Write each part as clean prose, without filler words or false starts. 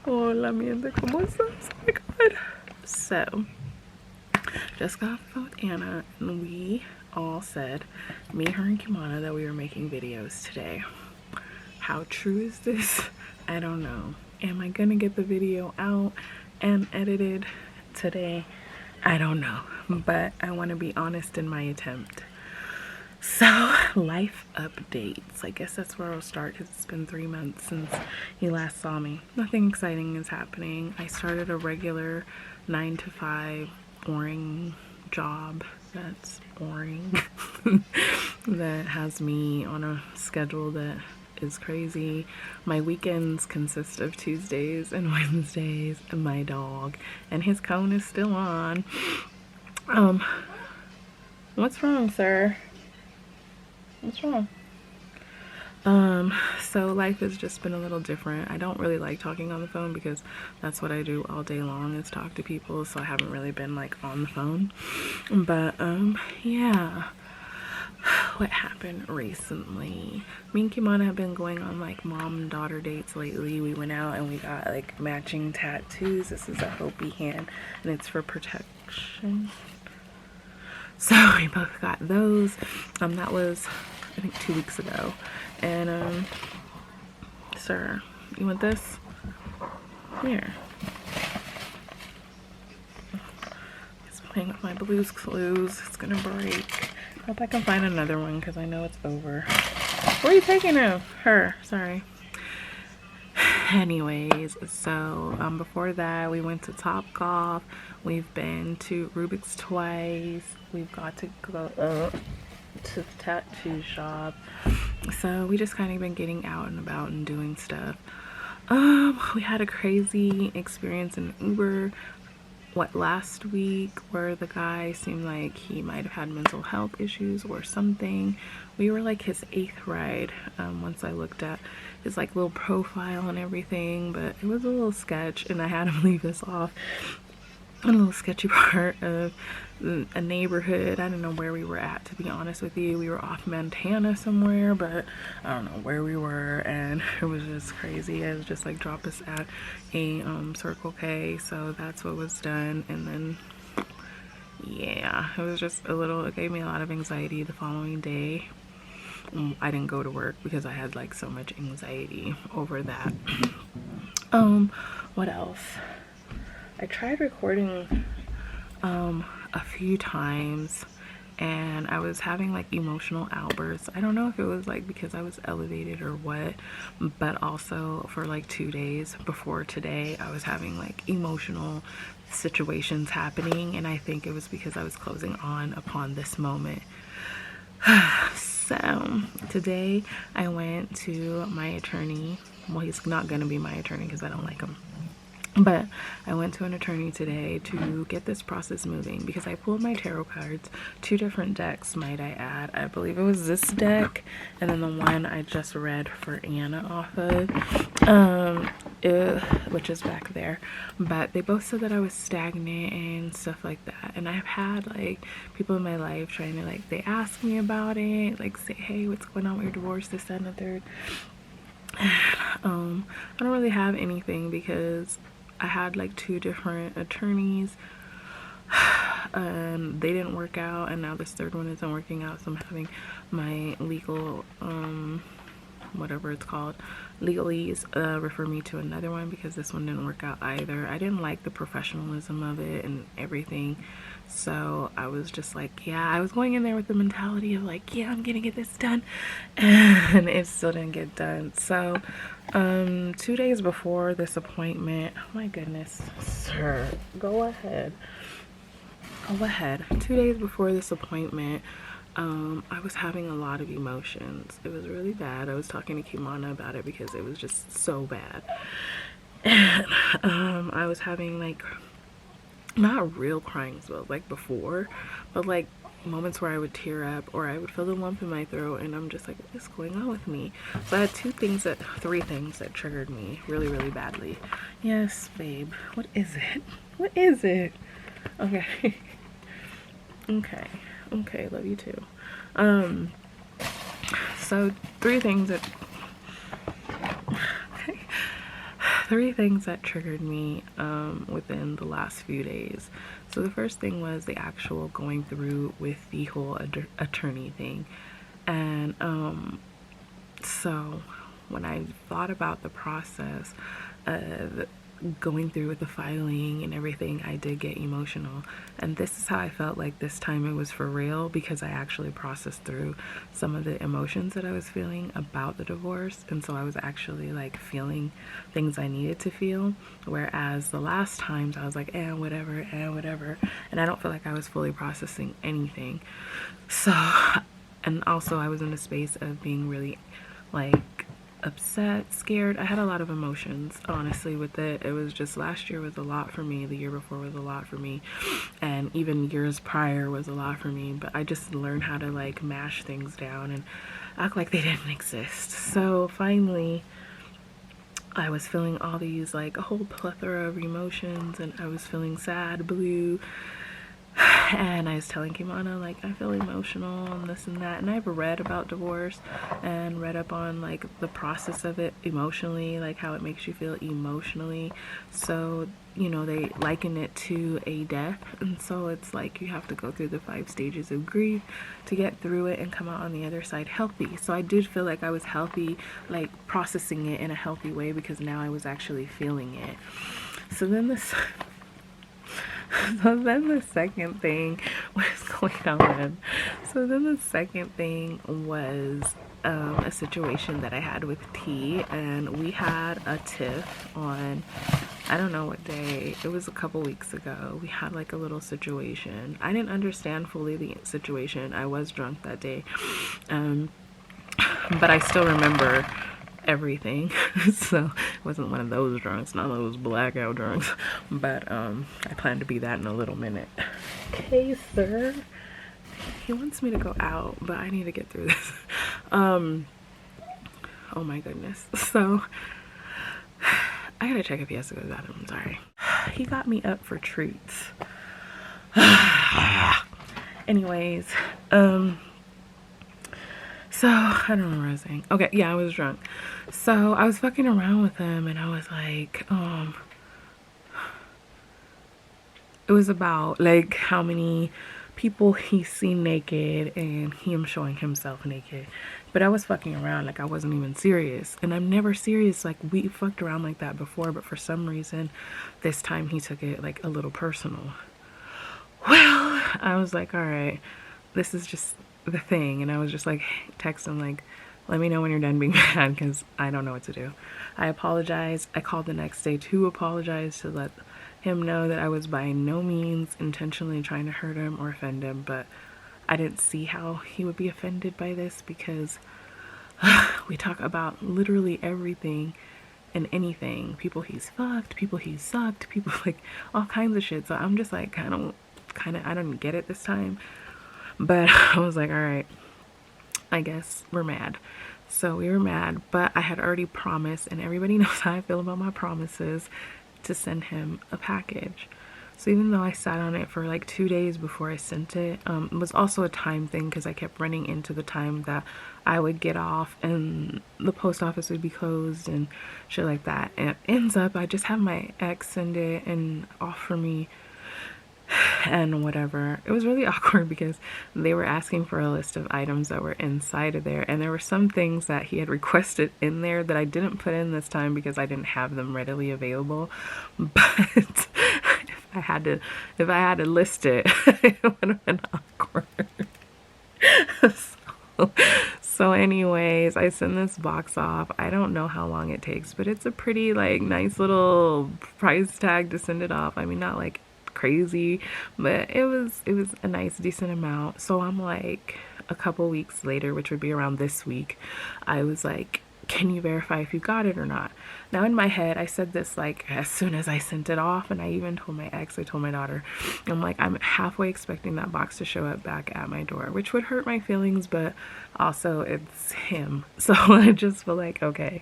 Hola, mi gente, ¿cómo estás? Oh my god. So, just got off the phone with Anna, and we all said, me, her, and Kimana, that we were making videos today. How true is this? I don't know. Am I gonna get the video out and edited today? I don't know, but I want to be honest in my attempt. So, life updates. I guess that's where I'll start because it's been 3 months since you last saw me. Nothing exciting is happening. I started a regular 9 to 5 boring job that's boring that has me on a schedule that is crazy. My weekends consist of Tuesdays and Wednesdays and my dog, and his cone is still on. What's wrong, sir? What's wrong? So life has just been a little different. I don't really like talking on the phone because that's what I do all day long, is talk to people, so I haven't really been like on the phone. But yeah. What happened recently? Me and Kimana have been going on like mom and daughter dates lately. We went out and we got like matching tattoos. This is a Hopi hand and it's for protection. So we both got those. That was I think 2 weeks ago. And sir, you want this? Here. It's playing with my Blue's Clues. It's gonna break. Hope I can find another one because I know it's over. Where are you taking her? Sorry. Anyways, so before that we went to Topgolf. We've been to Rubik's twice. We've got to go to the tattoo shop. So we just kind of been getting out and about and doing stuff. We had a crazy experience in Uber last week where the guy seemed like he might have had mental health issues or something. We were like his 8th ride once I looked at his like little profile and everything, but it was a little sketch and I had him leave this off. A little sketchy part of a neighborhood. I don't know where we were at, to be honest with you. We were off Montana somewhere, but I don't know where we were, and it was just crazy. It was just like drop us at a Circle K, so that's what was done. And then yeah, it was just it gave me a lot of anxiety the following day. I didn't go to work because I had like so much anxiety over that. What else? I tried recording a few times and I was having like emotional outbursts. I don't know if it was like because I was elevated or what, but also for like 2 days before today I was having like emotional situations happening, and I think it was because I was closing on upon this moment. So today I went to my attorney. Well, he's not gonna be my attorney because I don't like him. But I went to an attorney today to get this process moving because I pulled my tarot cards, 2 different decks, might I add. I believe it was this deck and then the one I just read for Anna off of, which is back there. But they both said that I was stagnant and stuff like that. And I've had like people in my life trying to like, they ask me about it, like say, hey, what's going on with your divorce, this, that, and the third. I don't really have anything because I had like 2 different attorneys and they didn't work out, and now this 3rd one isn't working out, so I'm having my legal whatever it's called, legalese refer me to another one because this one didn't work out either. I didn't like the professionalism of it and everything, so I was just like, yeah, I was going in there with the mentality of like, yeah, I'm gonna get this done, and it still didn't get done. So 2 days before this appointment, oh my goodness, sir, go ahead. 2 days before this appointment, I was having a lot of emotions. It was really bad. I was talking to Kimana about it because it was just so bad. And I was having like, not real crying spells like before, but like moments where I would tear up or I would feel the lump in my throat and I'm just like, what is going on with me? So I had 3 things that triggered me really, really badly. Yes, babe. What is it? What is it? Okay. Okay, love you too. So 3 things that three things that triggered me within the last few days. So the first thing was the actual going through with the whole attorney thing. And so when I thought about the process of going through with the filing and everything, I did get emotional. And this is how I felt like this time it was for real, because I actually processed through some of the emotions that I was feeling about the divorce. And so I was actually like feeling things I needed to feel. Whereas the last times I was like, whatever, whatever. And I don't feel like I was fully processing anything. So, and also I was in a space of being really like upset, scared. I had a lot of emotions, honestly, with it. It was just, last year was a lot for me, the year before was a lot for me, and even years prior was a lot for me. But I just learned how to like mash things down and act like they didn't exist. So finally I was feeling all these, like a whole plethora of emotions, and I was feeling sad, blue, and I was telling Kimana, like, I feel emotional and this and that. And I've read about divorce and read up on like the process of it emotionally, like how it makes you feel emotionally. So, you know, they liken it to a death, and so it's like you have to go through the 5 stages of grief to get through it and come out on the other side healthy. So I did feel like I was healthy, like processing it in a healthy way, because now I was actually feeling it. So then this So then the second thing was going on. So then the second thing was a situation that I had with T, and we had a tiff on, I don't know what day, it was a couple weeks ago. We had like a little situation. I didn't understand fully the situation. I was drunk that day, but I still remember everything. So it wasn't one of those drunks, not those blackout drunks, but I plan to be that in a little minute. Okay, sir. He wants me to go out, but I need to get through this. Oh my goodness. So I gotta check if he has to go to the bathroom. I'm sorry. He got me up for treats. Anyways, so I don't remember what I was saying. Okay, yeah, I was drunk. So I was fucking around with him, and I was like, it was about like how many people he's seen naked and him showing himself naked. But I was fucking around, like I wasn't even serious. And I'm never serious. Like, we fucked around like that before, but for some reason this time he took it like a little personal. Well, I was like, all right, this is just the thing. And I was just like, text him like, let me know when you're done being mad, because I don't know what to do. I apologized. I called the next day to apologize, to let him know that I was by no means intentionally trying to hurt him or offend him, but I didn't see how he would be offended by this, because we talk about literally everything and anything. People he's fucked, people he's sucked, people like all kinds of shit. So I'm just like kind of I don't get it this time. But I was like, all right, I guess we're mad. So we were mad, but I had already promised, and everybody knows how I feel about my promises, to send him a package. So even though I sat on it for like 2 days before I sent it, it was also a time thing, because I kept running into the time that I would get off and the post office would be closed and shit like that. And it ends up I just have my ex send it and offer me and whatever. It was really awkward, because they were asking for a list of items that were inside of there, and there were some things that he had requested in there that I didn't put in this time because I didn't have them readily available. But if I had to list it, it would have been awkward. So anyways, I send this box off. I don't know how long it takes, but it's a pretty like nice little price tag to send it off. I mean, not like crazy, but it was a nice decent amount. So I'm like, a couple weeks later, which would be around this week, I was like, can you verify if you got it or not? Now in my head I said this like as soon as I sent it off, and I even told my ex, I told my daughter, I'm like, I'm halfway expecting that box to show up back at my door, which would hurt my feelings, but also it's him. So I just feel like, okay.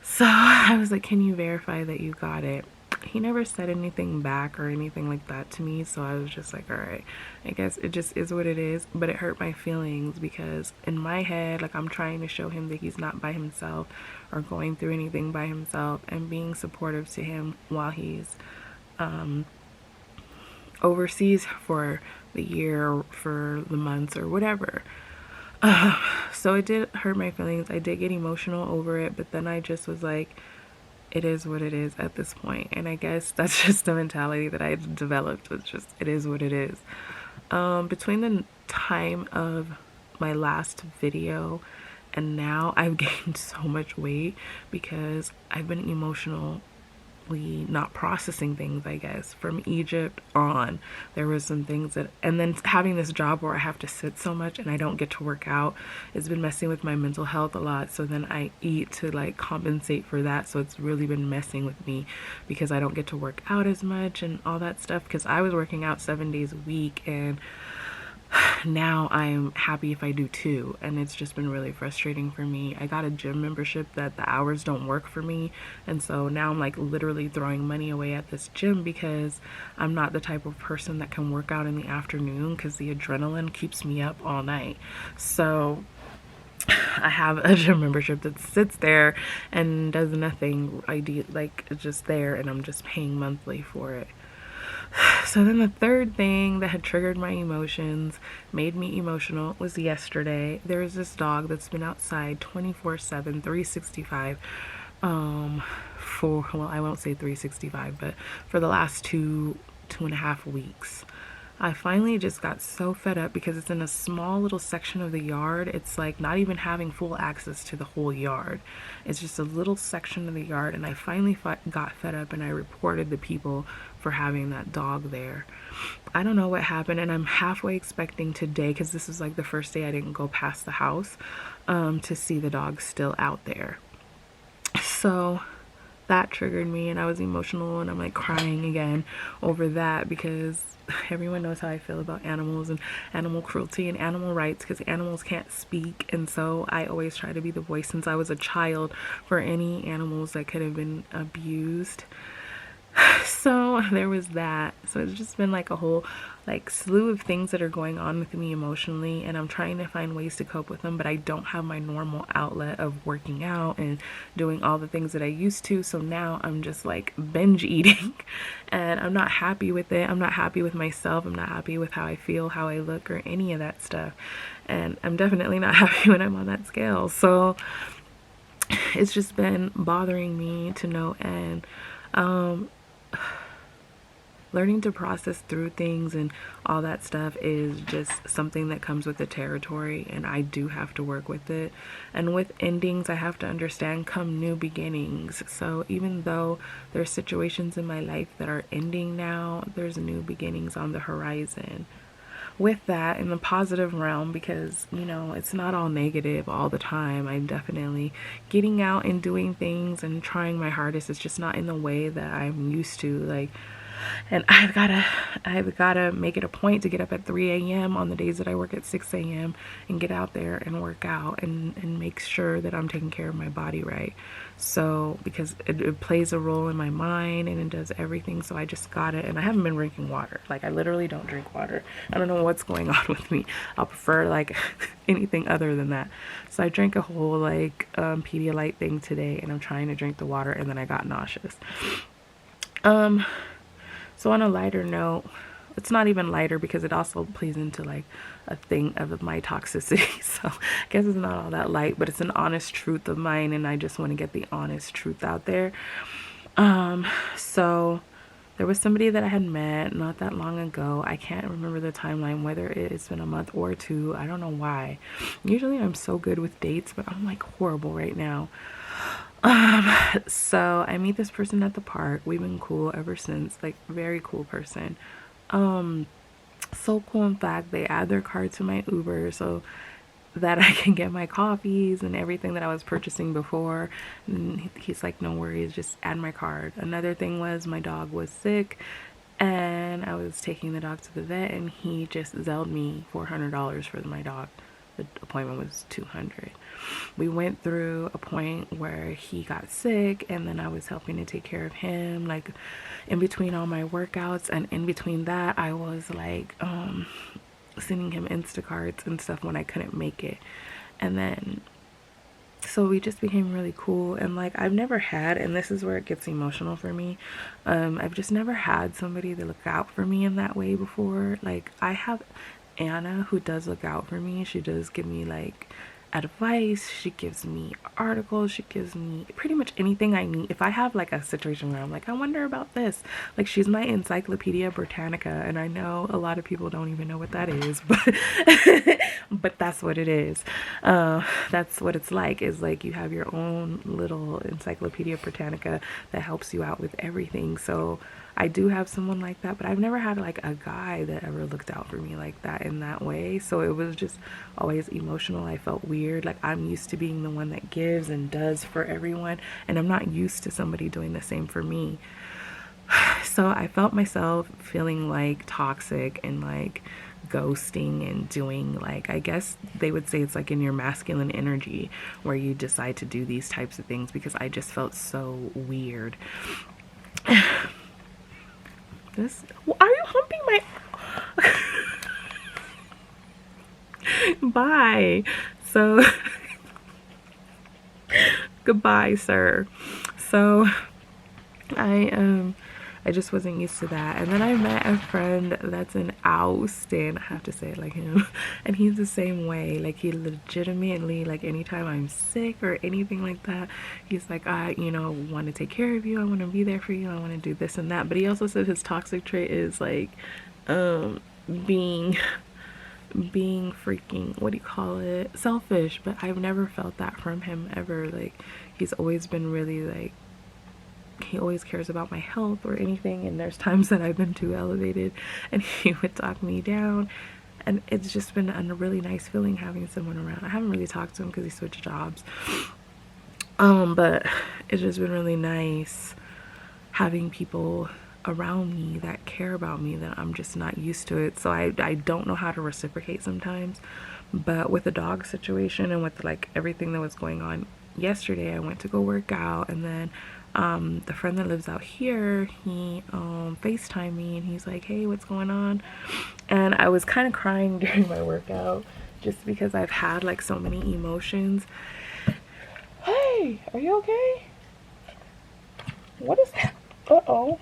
So I was like, can you verify that you got it? he never said anything back or anything like that to me, so I was just like, all right, I guess it just is what it is. But it hurt my feelings because in my head, like, I'm trying to show him that he's not by himself or going through anything by himself, and being supportive to him while he's overseas for the year or for the months or whatever. So it did hurt my feelings. I did get emotional over it, but then I just was like, it is what it is at this point. And I guess that's just the mentality that I developed. It's just, it is what it is. Between the time of my last video and now, I've gained so much weight because I've been emotional not processing things, I guess. From Egypt on, there was some things that, and then having this job where I have to sit so much and I don't get to work out, it's been messing with my mental health a lot. So then I eat to like compensate for that, so it's really been messing with me because I don't get to work out as much and all that stuff, because I was working out 7 days a week, and now I'm happy if I do 2, and it's just been really frustrating for me. I got a gym membership that the hours don't work for me, and so now I'm like literally throwing money away at this gym because I'm not the type of person that can work out in the afternoon because the adrenaline keeps me up all night. So I have a gym membership that sits there and does nothing. Like, it's just there, and I'm just paying monthly for it. So then the third thing that had triggered my emotions, made me emotional, was yesterday. There was this dog that's been outside 24/7, 365, well, I won't say 365, but for the last two and a half weeks. I finally just got so fed up because it's in a small little section of the yard. It's like not even having full access to the whole yard. It's just a little section of the yard, and I finally got fed up, and I reported the people for having that dog there. I don't know what happened, and I'm halfway expecting today, because this is like the first day I didn't go past the house, to see the dog still out there. So that triggered me, and I was emotional, and I'm like crying again over that because everyone knows how I feel about animals and animal cruelty and animal rights, because animals can't speak, and so I always try to be the voice since I was a child for any animals that could have been abused. So there was that. So it's just been like a whole like slew of things that are going on with me emotionally, and I'm trying to find ways to cope with them, but I don't have my normal outlet of working out and doing all the things that I used to. So now I'm just like binge eating and I'm not happy with it. I'm not happy with myself. I'm not happy with how I feel, how I look, or any of that stuff. And I'm definitely not happy when I'm on that scale. So it's just been bothering me to no end. Learning to process through things and all that stuff is just something that comes with the territory, and I do have to work with it. And with endings, I have to understand come new beginnings. So even though there's situations in my life that are ending now, there's new beginnings on the horizon. With that, in the positive realm, because you know it's not all negative all the time, I'm definitely getting out and doing things and trying my hardest. It's just not in the way that I'm used to, like. And I've gotta make it a point to get up at 3 a.m. on the days that I work at 6 a.m. and get out there and work out and make sure that I'm taking care of my body right. So because it plays a role in my mind and it does everything. So I just got it. And I haven't been drinking water. Like, I literally don't drink water. I don't know what's going on with me. I'll prefer like anything other than that. So I drank a whole like Pedialyte thing today, and I'm trying to drink the water, and then I got nauseous. So on a lighter note, it's not even lighter because it also plays into like a thing of my toxicity. So I guess it's not all that light, but it's an honest truth of mine, and I just want to get the honest truth out there. So there was somebody that I had met not that long ago. I can't remember the timeline, whether it's been a month or 2. I don't know why. Usually I'm so good with dates, but I'm like horrible right now. So I meet this person at the park. We've been cool ever since, like very cool person. So cool, in fact, they add their card to my Uber so that I can get my coffees and everything that I was purchasing before. And he's like, no worries, just add my card. Another thing was my dog was sick, and I was taking the dog to the vet, and he just Zelled me $400 for my dog. the appointment was 200. We went through a point where he got sick, and then I was helping to take care of him, like in between all my workouts, and in between that I was like sending him Instacarts and stuff when I couldn't make it. And then so we just became really cool. And like, I've never had, and this is where it gets emotional for me, I've just never had somebody to look out for me in that way before. Like, I have Anna who does look out for me. She does give me like advice, she gives me articles, she gives me pretty much anything I need. If I have like a situation where I'm like, I wonder about this, like, she's my Encyclopedia Britannica, and I know a lot of people don't even know what that is, but but that's what it is. That's what it's like, is like you have your own little Encyclopedia Britannica that helps you out with everything. So I do have someone like that, but I've never had like a guy that ever looked out for me like that in that way. So it was just always emotional. I felt weird. Like, I'm used to being the one that gives and does for everyone, and I'm not used to somebody doing the same for me. So I felt myself feeling like toxic and like ghosting and doing, like, I guess they would say it's like in your masculine energy where you decide to do these types of things, because I just felt so weird. This, are you humping my bye? So goodbye, sir. So I just wasn't used to that. And then I met a friend that's in Austin, I have to say it like him, and he's the same way. Like, he legitimately, like, anytime I'm sick or anything like that, he's like, I, you know, want to take care of you, I want to be there for you, I want to do this and that. But he also said his toxic trait is like being freaking, what do you call it, selfish. But I've never felt that from him ever. Like, he's always been really like, he always cares about my health or anything, and there's times that I've been too elevated and he would talk me down, and it's just been a really nice feeling having someone around. I haven't really talked to him because he switched jobs, but it's just been really nice having people around me that care about me, that I'm just not used to it. So I don't know how to reciprocate sometimes. But with the dog situation and with like everything that was going on yesterday, I went to go work out, and then the friend that lives out here, he FaceTimed me, and he's like, hey, what's going on? And I was kind of crying during my workout just because I've had like so many emotions. Hey, are you okay? What is that? Uh-oh.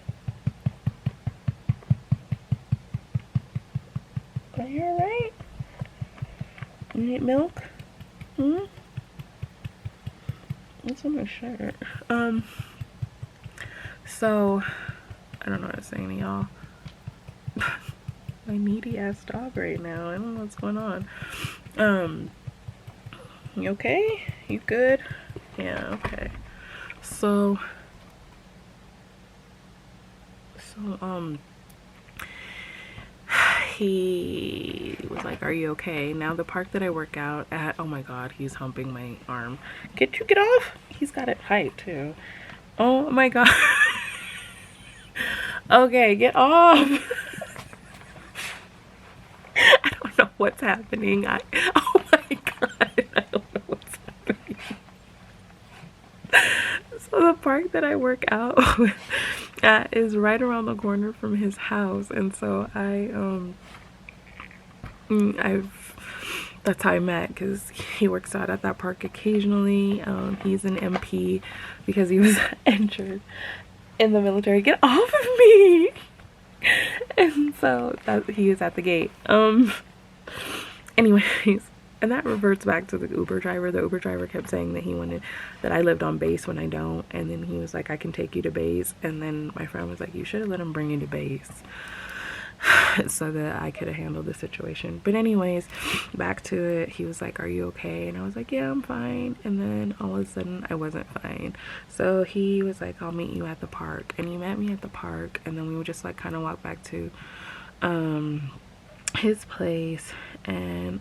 Are you alright? You need milk? What's on my shirt? So I don't know what I'm saying to y'all. My needy ass dog right now. I don't know what's going on. You okay? You good? Yeah, okay. So he was like, are you okay? Now the park that I work out at, oh my god, he's humping my arm. Get off. He's got it tight too. Oh my god. Okay, get off. I don't know what's happening. Oh my god, I don't know what's happening. So the park that I work out at is right around the corner from his house, and so that's how I met, because he works out at that park occasionally. He's an MP because he was injured in the military. Get off of me. And so that he is at the gate. Anyways, and that reverts back to the Uber driver. The Uber driver kept saying that he wanted that I lived on base when I don't, and then he was like, I can take you to base. And then my friend was like, you should have let him bring you to base so that I could have handled the situation. But anyways, back to it. He was like, are you okay? And I was like, yeah, I'm fine. And then all of a sudden I wasn't fine. So he was like, I'll meet you at the park. And he met me at the park, and then we would just like kind of walk back to his place. And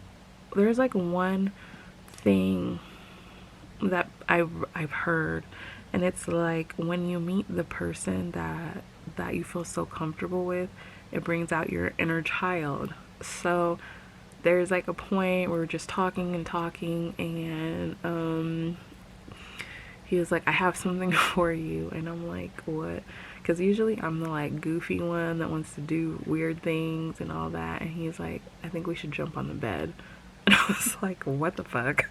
there's like one thing that I've heard, and it's like, when you meet the person that you feel so comfortable with, it brings out your inner child. So there's like a point where we're just talking and talking, and he was like, I have something for you. And I'm like, what? Because usually I'm the like goofy one that wants to do weird things and all that. And he's like, I think we should jump on the bed. And I was like, what the fuck?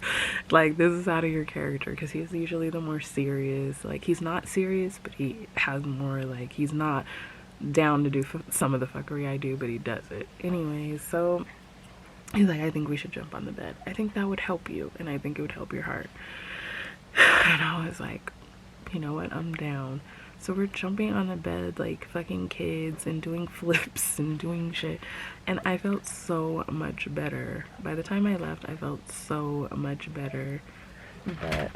Like, this is out of your character. Because he's usually the more serious. Like, he's not serious, but he has more, like, he's not down to do some of the fuckery I do, but he does it. Anyways, so he's like, I think we should jump on the bed. I think that would help you. And I think it would help your heart. And I was like, you know what, I'm down. So we're jumping on the bed like fucking kids and doing flips and doing shit. And I felt so much better. By the time I left, I felt so much better. But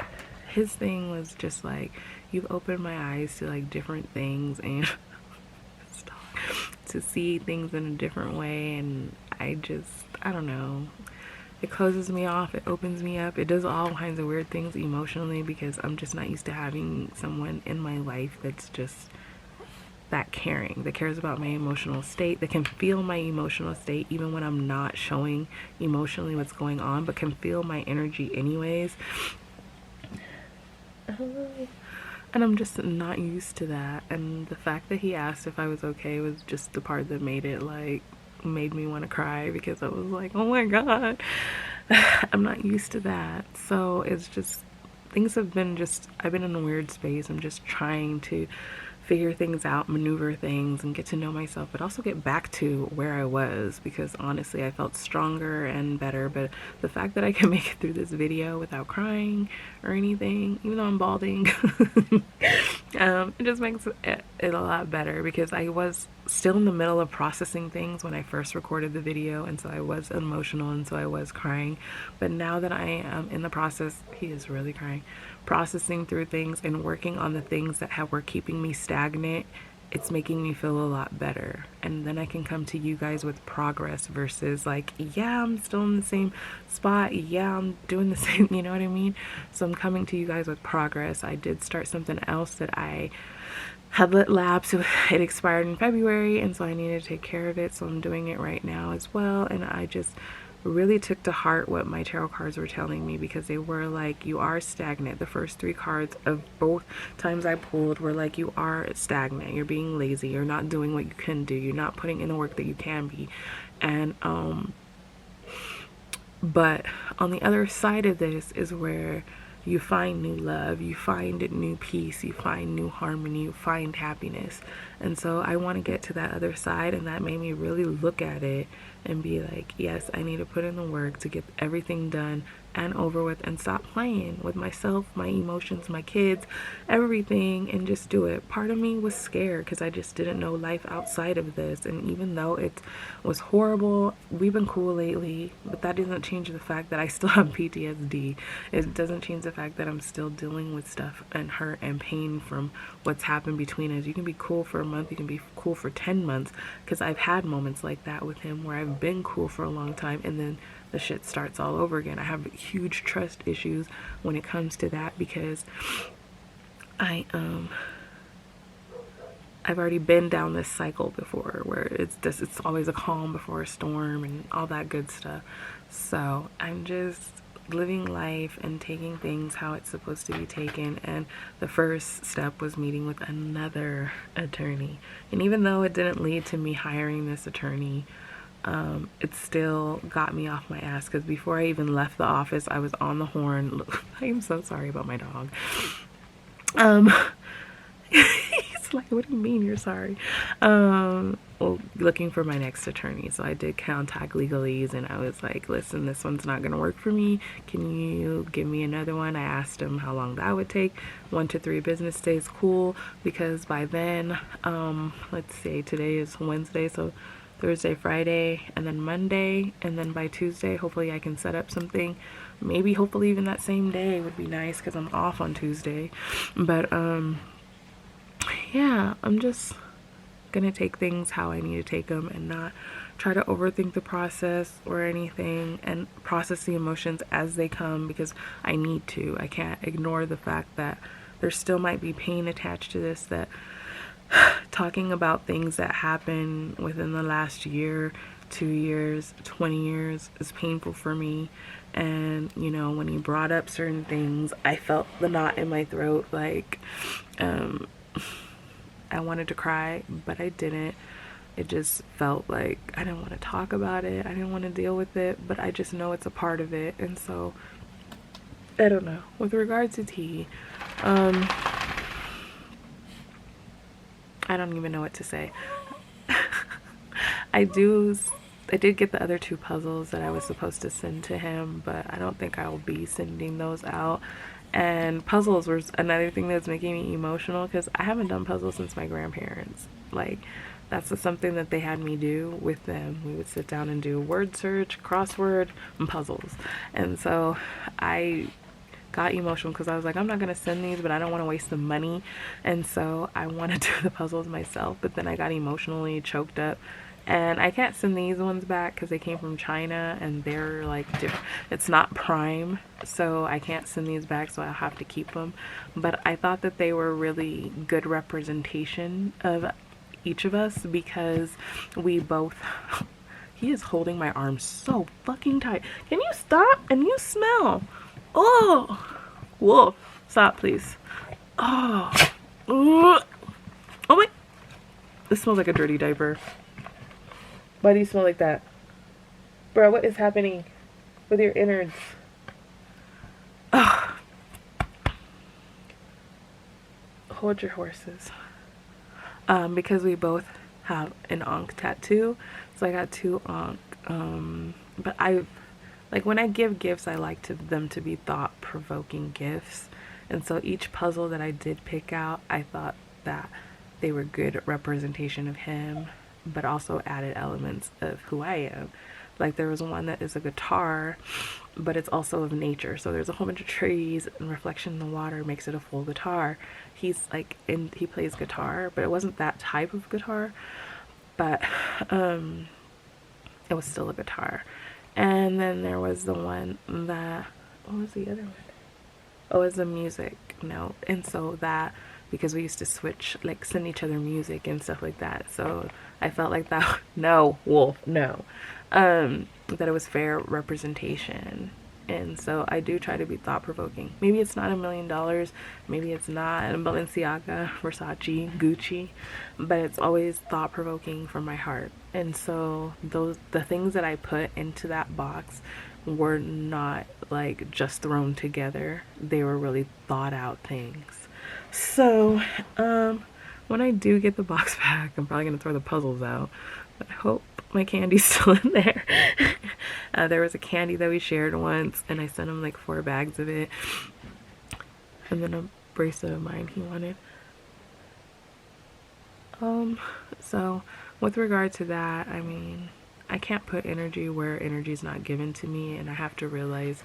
his thing was just like, you've opened my eyes to like different things and to see things in a different way. And I don't know. It closes me off, it opens me up, it does all kinds of weird things emotionally, because I'm just not used to having someone in my life that's just that caring, that cares about my emotional state, that can feel my emotional state even when I'm not showing emotionally what's going on, but can feel my energy anyways. And I'm just not used to that. And the fact that he asked if I was okay was just the part that made it like, made me want to cry, because I was like, oh my god, I'm not used to that. So it's just, things have been just, I've been in a weird space. I'm just trying to figure things out, maneuver things, and get to know myself, but also get back to where I was, because honestly I felt stronger and better. But the fact that I can make it through this video without crying or anything, even though I'm balding, it just makes it a lot better, because I was still in the middle of processing things when I first recorded the video, and so I was emotional, and so I was crying. But now that I am in the process, he is really crying, processing through things and working on the things that were keeping me stagnant, it's making me feel a lot better. And then I can come to you guys with progress versus like, yeah, I'm still in the same spot, yeah, I'm doing the same, you know what I mean? So I'm coming to you guys with progress. I did start something else that I had let lapse. It expired in February, and so I needed to take care of it, so I'm doing it right now as well. And I just really took to heart what my tarot cards were telling me, because they were like, you are stagnant. The first three cards of both times I pulled were like, you are stagnant, you're being lazy, you're not doing what you can do, you're not putting in the work that you can be. And but on the other side of this is where you find new love, you find new peace, you find new harmony, you find happiness. And so I want to get to that other side, and that made me really look at it and be like, yes, I need to put in the work to get everything done and over with, and stop playing with myself, my emotions, my kids, everything, and just do it. Part of me was scared because I just didn't know life outside of this, and even though it was horrible, we've been cool lately, but that doesn't change the fact that I still have PTSD. It doesn't change the fact that I'm still dealing with stuff and hurt and pain from what's happened between us. You can be cool for a month, you can be cool for 10 months, because I've had moments like that with him where I've been cool for a long time and then the shit starts all over again. I have huge trust issues when it comes to that, because I've already been down this cycle before where it's always a calm before a storm and all that good stuff. So I'm just living life and taking things how it's supposed to be taken. And the first step was meeting with another attorney, and even though it didn't lead to me hiring this attorney, it still got me off my ass, because before I even left the office, I was on the horn. I am so sorry about my dog. He's like, what do you mean you're sorry? Well, looking for my next attorney. So I did contact Legalese, and I was like, listen, this one's not gonna work for me, can you give me another one? I asked him how long that would take. 1 to 3 business days, cool, because by then, let's see, today is Wednesday, so Thursday, Friday, and then Monday, and then by Tuesday hopefully I can set up something. Maybe hopefully even that same day would be nice, because I'm off on Tuesday. But yeah, I'm just gonna take things how I need to take them, and not try to overthink the process or anything, and process the emotions as they come, because I need to. I can't ignore the fact that there still might be pain attached to this, that talking about things that happened within the last year 2 years, 20 years is painful for me. And, you know, when he brought up certain things, I felt the knot in my throat. Like, I wanted to cry, but I didn't. It just felt like I didn't want to talk about it. I didn't want to deal with it, but I just know it's a part of it. And so, I don't know. With regards to T, I don't even know what to say. I did get the other 2 puzzles that I was supposed to send to him, but I don't think I will be sending those out. And puzzles were another thing that's making me emotional, because I haven't done puzzles since my grandparents. Like, that's just something that they had me do with them. We would sit down and do word search, crossword, and puzzles. And so I got emotional because I was like, I'm not going to send these, but I don't want to waste the money. And so I want to do the puzzles myself, but then I got emotionally choked up. And I can't send these ones back because they came from China and they're like different. It's not Prime, so I can't send these back, so I'll have to keep them. But I thought that they were really good representation of each of us, because we both he is holding my arm so fucking tight. Can you stop? And you smell. Oh, Wolf, stop please. Oh, oh my, this smells like a dirty diaper. Why do you smell like that? Bro, what is happening with your innards? Oh. Hold your horses. Because we both have an Ankh tattoo, so I got 2 Ankh. But like when I give gifts, I like them to be thought-provoking gifts. And so each puzzle that I did pick out, I thought that they were good representation of him, but also added elements of who I am. Like there was one that is a guitar, but it's also of nature. So there's a whole bunch of trees and reflection in the water makes it a full guitar. He's like, and he plays guitar, but it wasn't that type of guitar, but it was still a guitar. And then there was the one that, what was the other one? Oh, it was a music note. And so that, because we used to switch, like send each other music and stuff like that. So I felt like that, no, Wolf, no. That it was fair representation. And so I do try to be thought-provoking. Maybe it's not $1 million, maybe it's not Balenciaga, Versace, Gucci, but it's always thought-provoking from my heart. And so the things that I put into that box were not like just thrown together. They were really thought out things. So when I do get the box back, I'm probably gonna throw the puzzles out, but I hope my candy's still in there. There was a candy that we shared once, and I sent him like 4 bags of it, and then a bracelet of mine he wanted. So with regard to that, I mean, I can't put energy where energy is not given to me, and I have to realize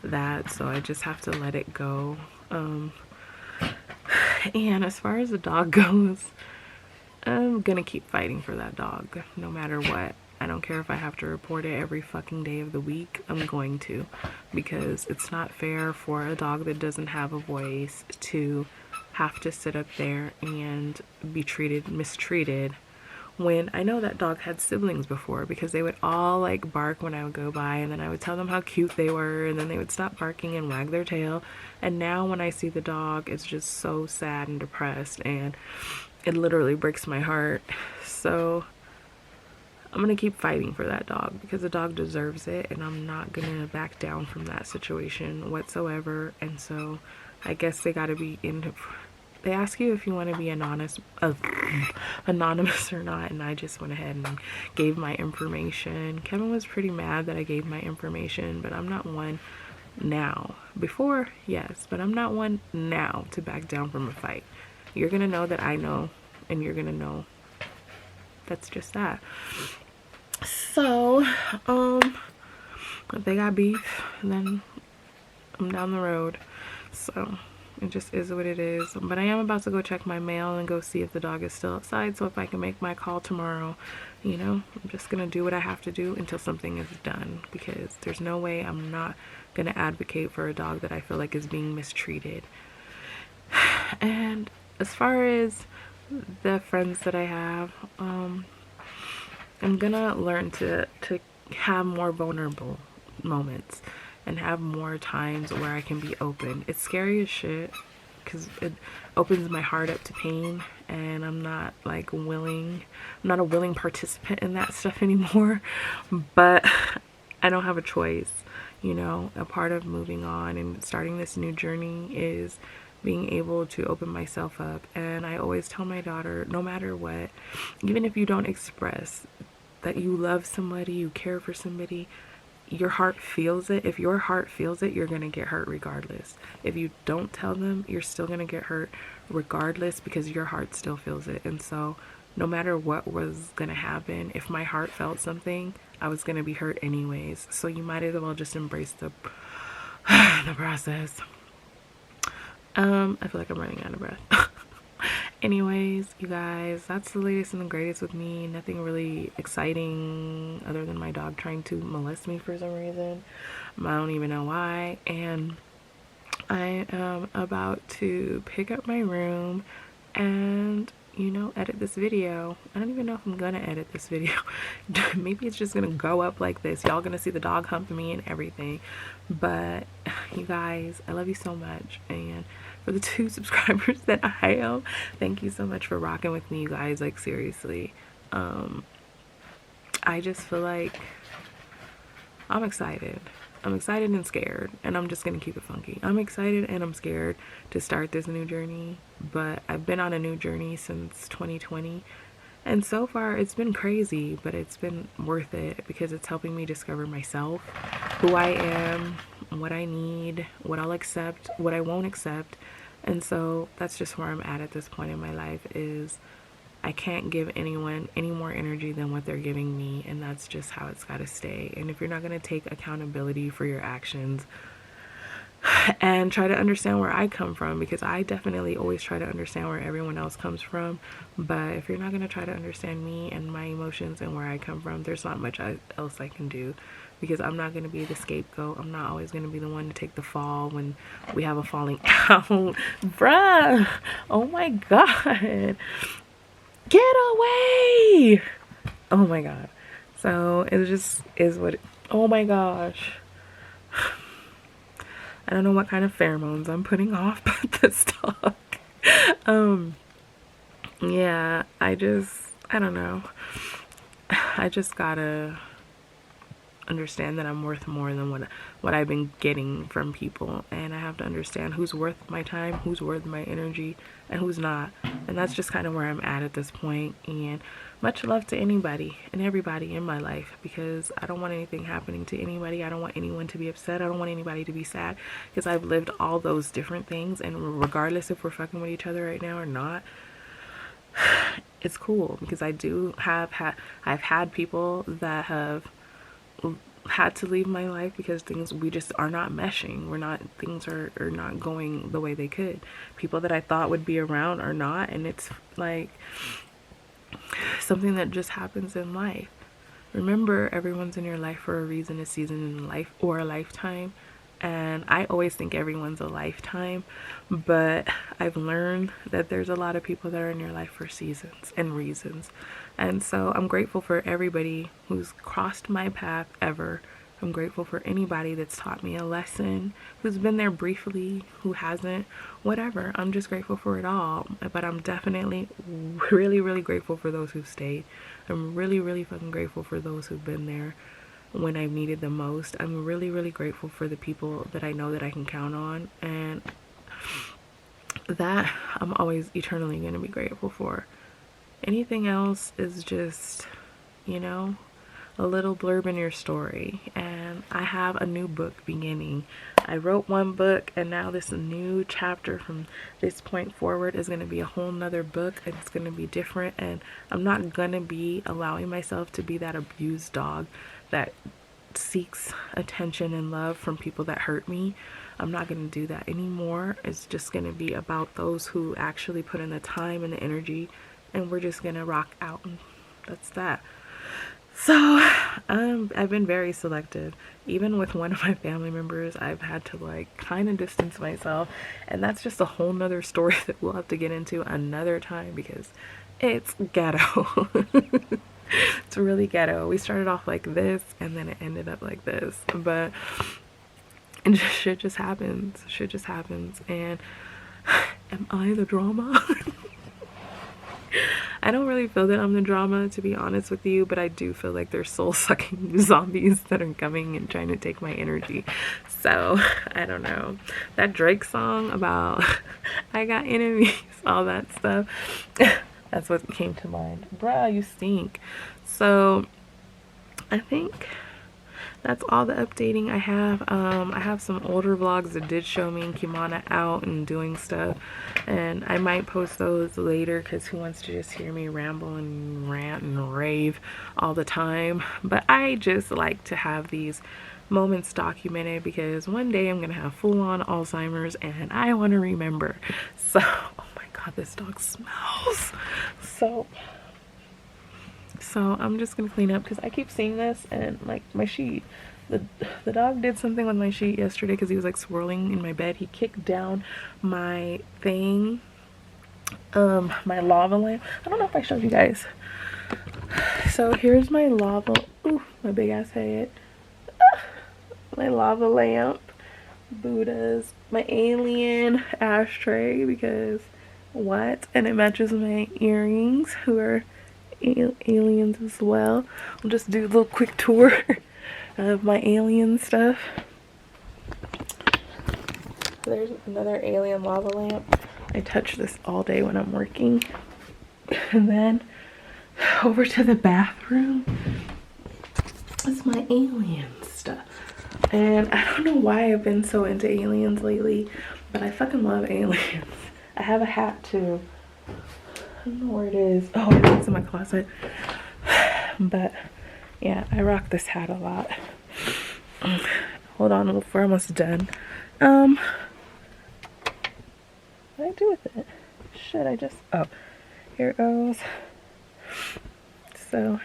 that, so I just have to let it go. And as far as the dog goes, I'm gonna keep fighting for that dog no matter what. I don't care if I have to report it every fucking day of the week. I'm going to, because it's not fair for a dog that doesn't have a voice to have to sit up there and be mistreated, when I know that dog had siblings before, because they would all like bark when I would go by, and then I would tell them how cute they were, and then they would stop barking and wag their tail. And now when I see the dog, it's just so sad and depressed, and it literally breaks my heart. So I'm gonna keep fighting for that dog, because the dog deserves it, and I'm not gonna back down from that situation whatsoever. And so I guess they gotta be in. They ask you if you want to be anonymous or not, and I just went ahead and gave my information. Kevin was pretty mad that I gave my information, but I'm not one now. Before, yes, but I'm not one now to back down from a fight. You're gonna know that I know, and you're gonna know. That's just that. So, if they got beef, then I'm down the road. So it just is what it is. But I am about to go check my mail and go see if the dog is still outside, so if I can make my call tomorrow, you know, I'm just gonna do what I have to do until something is done, because there's no way I'm not gonna advocate for a dog that I feel like is being mistreated. And as far as the friends that I have, I'm gonna learn to have more vulnerable moments and have more times where I can be open. It's scary as shit because it opens my heart up to pain, and I'm not like willing, I'm not a willing participant in that stuff anymore. But I don't have a choice. You know, a part of moving on and starting this new journey is being able to open myself up. And I always tell my daughter, no matter what, even if you don't express that you love somebody, you care for somebody, your heart feels it. If your heart feels it, you're going to get hurt regardless. If you don't tell them, you're still going to get hurt regardless, because your heart still feels it. And so no matter what was going to happen, if my heart felt something, I was going to be hurt anyways. So you might as well just embrace the the process. I feel like I'm running out of breath. Anyways, you guys, that's the latest and the greatest with me. Nothing really exciting other than my dog trying to molest me for some reason. I don't even know why. And I am about to pick up my room and, you know, edit this video. I don't even know if I'm gonna edit this video. Maybe it's just gonna go up like this. Y'all gonna see the dog humping me and everything. But you guys, I love you so much. And for the 2 subscribers that I have, thank you so much for rocking with me, you guys. Like, seriously, I just feel like I'm excited. I'm excited and scared, and I'm just gonna keep it funky. I'm excited and I'm scared to start this new journey, but I've been on a new journey since 2020, and so far it's been crazy, but it's been worth it because it's helping me discover myself, who I am, what I need, what I'll accept, what I won't accept. And so that's just where I'm at this point in my life. Is I can't give anyone any more energy than what they're giving me, and that's just how it's got to stay. And if you're not going to take accountability for your actions and try to understand where I come from, because I definitely always try to understand where everyone else comes from, but if you're not going to try to understand me and my emotions and where I come from, there's not much else I can do, because I'm not going to be the scapegoat. I'm not always going to be the one to take the fall when we have a falling out. Bruh, oh my god, get away. Oh my god. So it just is what oh my gosh, I don't know what kind of pheromones I'm putting off, but this dog. Yeah, I don't know. I just gotta understand that I'm worth more than what I've been getting from people, and I have to understand who's worth my time, who's worth my energy, and who's not. And that's just kind of where I'm at this point. And much love to anybody and everybody in my life, because I don't want anything happening to anybody. I don't want anyone to be upset. I don't want anybody to be sad, because I've lived all those different things, and regardless if we're fucking with each other right now or not, it's cool, because I've had people that have had to leave my life because we just are not meshing. Things are not going the way they could. People that I thought would be around are not, and it's like something that just happens in life. Remember, everyone's in your life for a reason, a season in life, or a lifetime. And I always think everyone's a lifetime, but I've learned that there's a lot of people that are in your life for seasons and reasons. And so I'm grateful for everybody who's crossed my path ever. I'm grateful for anybody that's taught me a lesson, who's been there briefly, who hasn't, whatever. I'm just grateful for it all. But I'm definitely really, really grateful for those who've stayed. I'm really, really fucking grateful for those who've been there when I've needed the most. I'm really, really grateful for the people that I know that I can count on, and that I'm always eternally going to be grateful for. Anything else is just, you know, a little blurb in your story. And I have a new book beginning. I wrote one book, and now this new chapter from this point forward is going to be a whole nother book, and it's going to be different. And I'm not going to be allowing myself to be that abused dog that seeks attention and love from people that hurt me. I'm not going to do that anymore. It's just going to be about those who actually put in the time and the energy, and we're just going to rock out, and that's that. So I've been very selective. Even with one of my family members, I've had to like kind of distance myself, and that's just a whole nother story that we'll have to get into another time, because it's ghetto. It's really ghetto. We started off like this and then it ended up like this, but shit just happens. Shit just happens. And am I the drama? I don't really feel that I'm the drama, to be honest with you, but I do feel like there's soul-sucking zombies that are coming and trying to take my energy. So, I don't know. That Drake song about I got enemies, all that stuff, that's what came to mind. Bruh, you stink. So, I think that's all the updating I have. I have some older vlogs that did show me and Kimana out and doing stuff, and I might post those later because who wants to just hear me ramble and rant and rave all the time? But I just like to have these moments documented because one day I'm gonna have full-on Alzheimer's and I want to remember. So, oh my god, this dog smells. So I'm just gonna clean up because I keep seeing this and like my sheet. The dog did something with my sheet yesterday because he was like swirling in my bed. He kicked down my thing, my lava lamp. I don't know if I showed you guys. So here's my lava. Ooh, my big ass head. My lava lamp, Buddhas, my alien ashtray because what? And it matches my earrings, who are aliens as well. I'll just do a little quick tour of my alien stuff. There's another alien lava lamp. I touch this all day when I'm working. And then over to the bathroom is my alien stuff. And I don't know why I've been so into aliens lately, but I fucking love aliens. I have a hat too. I don't know where it is. Oh, I think it's in my closet. But yeah, I rock this hat a lot. Hold on, we're almost done. What did I do with it? Shit, I just, oh, here it goes. So,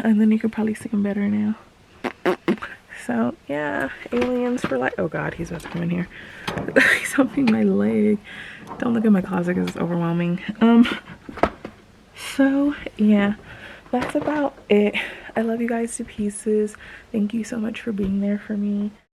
and then you can probably see him better now. So yeah, aliens for life. Oh god, he's about to come in here. He's humping my leg. Don't look at my closet because it's overwhelming. So yeah, that's about it. I love you guys to pieces. Thank you so much for being there for me.